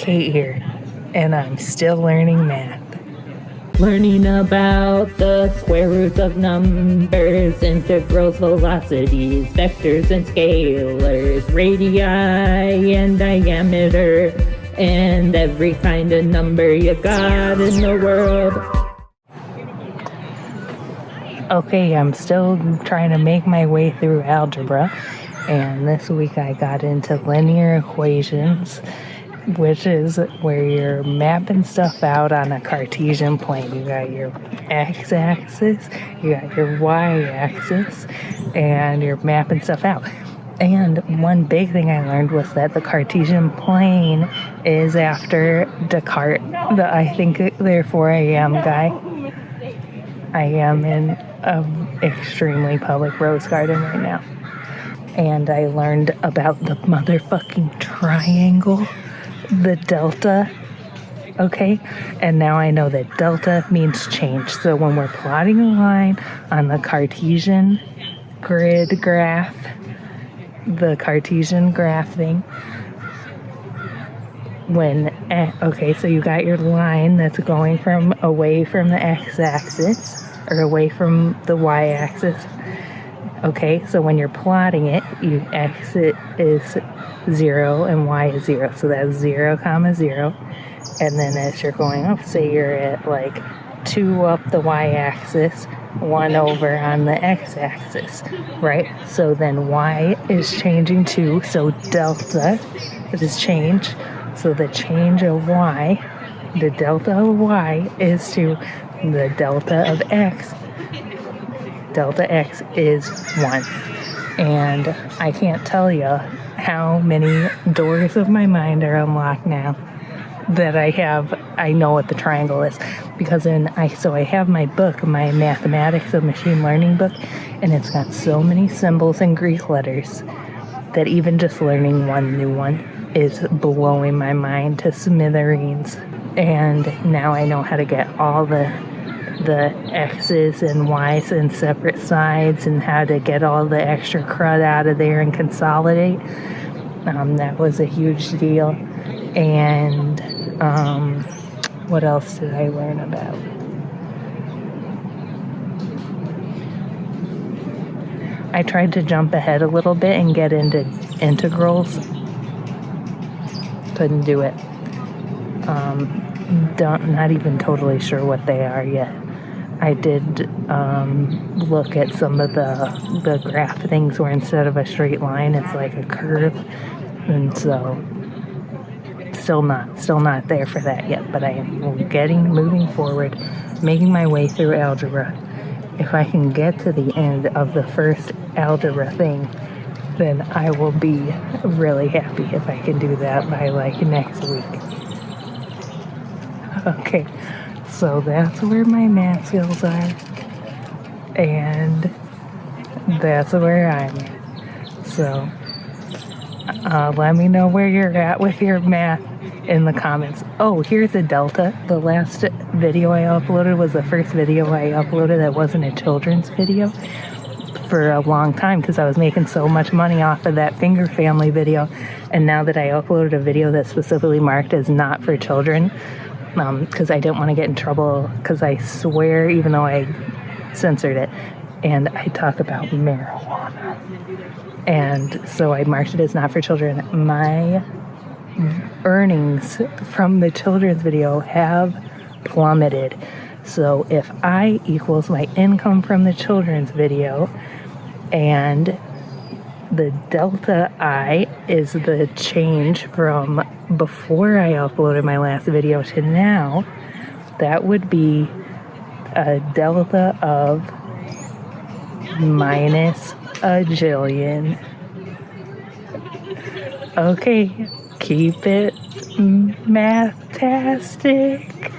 Kate here, and I'm still learning math. Learning about the square roots of numbers, integrals, velocities, vectors and scalars, radii and diameter, and every kind of number you got in the world. Okay, I'm still trying to make my way through algebra, and this week I got into linear equations, which is where you're mapping stuff out on a Cartesian plane. You got your x-axis, you got your y-axis, and you're mapping stuff out. And one big thing I learned was that the Cartesian plane is after Descartes, the I think therefore I am guy. I am in an extremely public rose garden right now. And I learned about the motherfucking triangle, the delta, okay? And now I know that delta means change. So when we're plotting a line on the Cartesian grid graph, the Cartesian graph thing, okay, so you got your line that's going from away from the x-axis or away from the y-axis. Okay, so when you're plotting it, x is 0 and y is 0. So that's 0, 0. And then as you're going up, say you're at like 2 up the y-axis, 1 over on the x-axis, right? So then y is changing too, so delta is change. So the change of y, the delta of y is to the delta of x. Delta x is 1. And I can't tell you how many doors of my mind are unlocked now that I know what the triangle is. Because I have my book, my Mathematics of Machine Learning book, and it's got so many symbols and Greek letters that even just learning one new one is blowing my mind to smithereens. And now I know how to get all the x's and y's in separate sides and how to get all the extra crud out of there and consolidate. That was a huge deal. And what else did I learn about? I tried to jump ahead a little bit and get into integrals. Couldn't do it. Not even totally sure what they are yet. I did look at some of the graph things where instead of a straight line, it's like a curve. And so still not there for that yet, but I am moving forward, making my way through algebra. If I can get to the end of the first algebra thing, then I will be really happy if I can do that by like next week. Okay, so that's where my math skills are, and that's where I'm at. So let me know where you're at with your math in the comments. Oh, here's a delta. The last video I uploaded was the first video I uploaded that wasn't a children's video for a long time because I was making so much money off of that Finger Family video. And now that I uploaded a video that's specifically marked as not for children, because I didn't want to get in trouble, because I swear, even though I censored it, and I talk about marijuana. And so I marked it as not for children. My earnings from the children's video have plummeted. So if I equals my income from the children's video, and the delta I is the change from before I uploaded my last video to now, that would be a delta of minus a jillion. Okay, keep it math-tastic.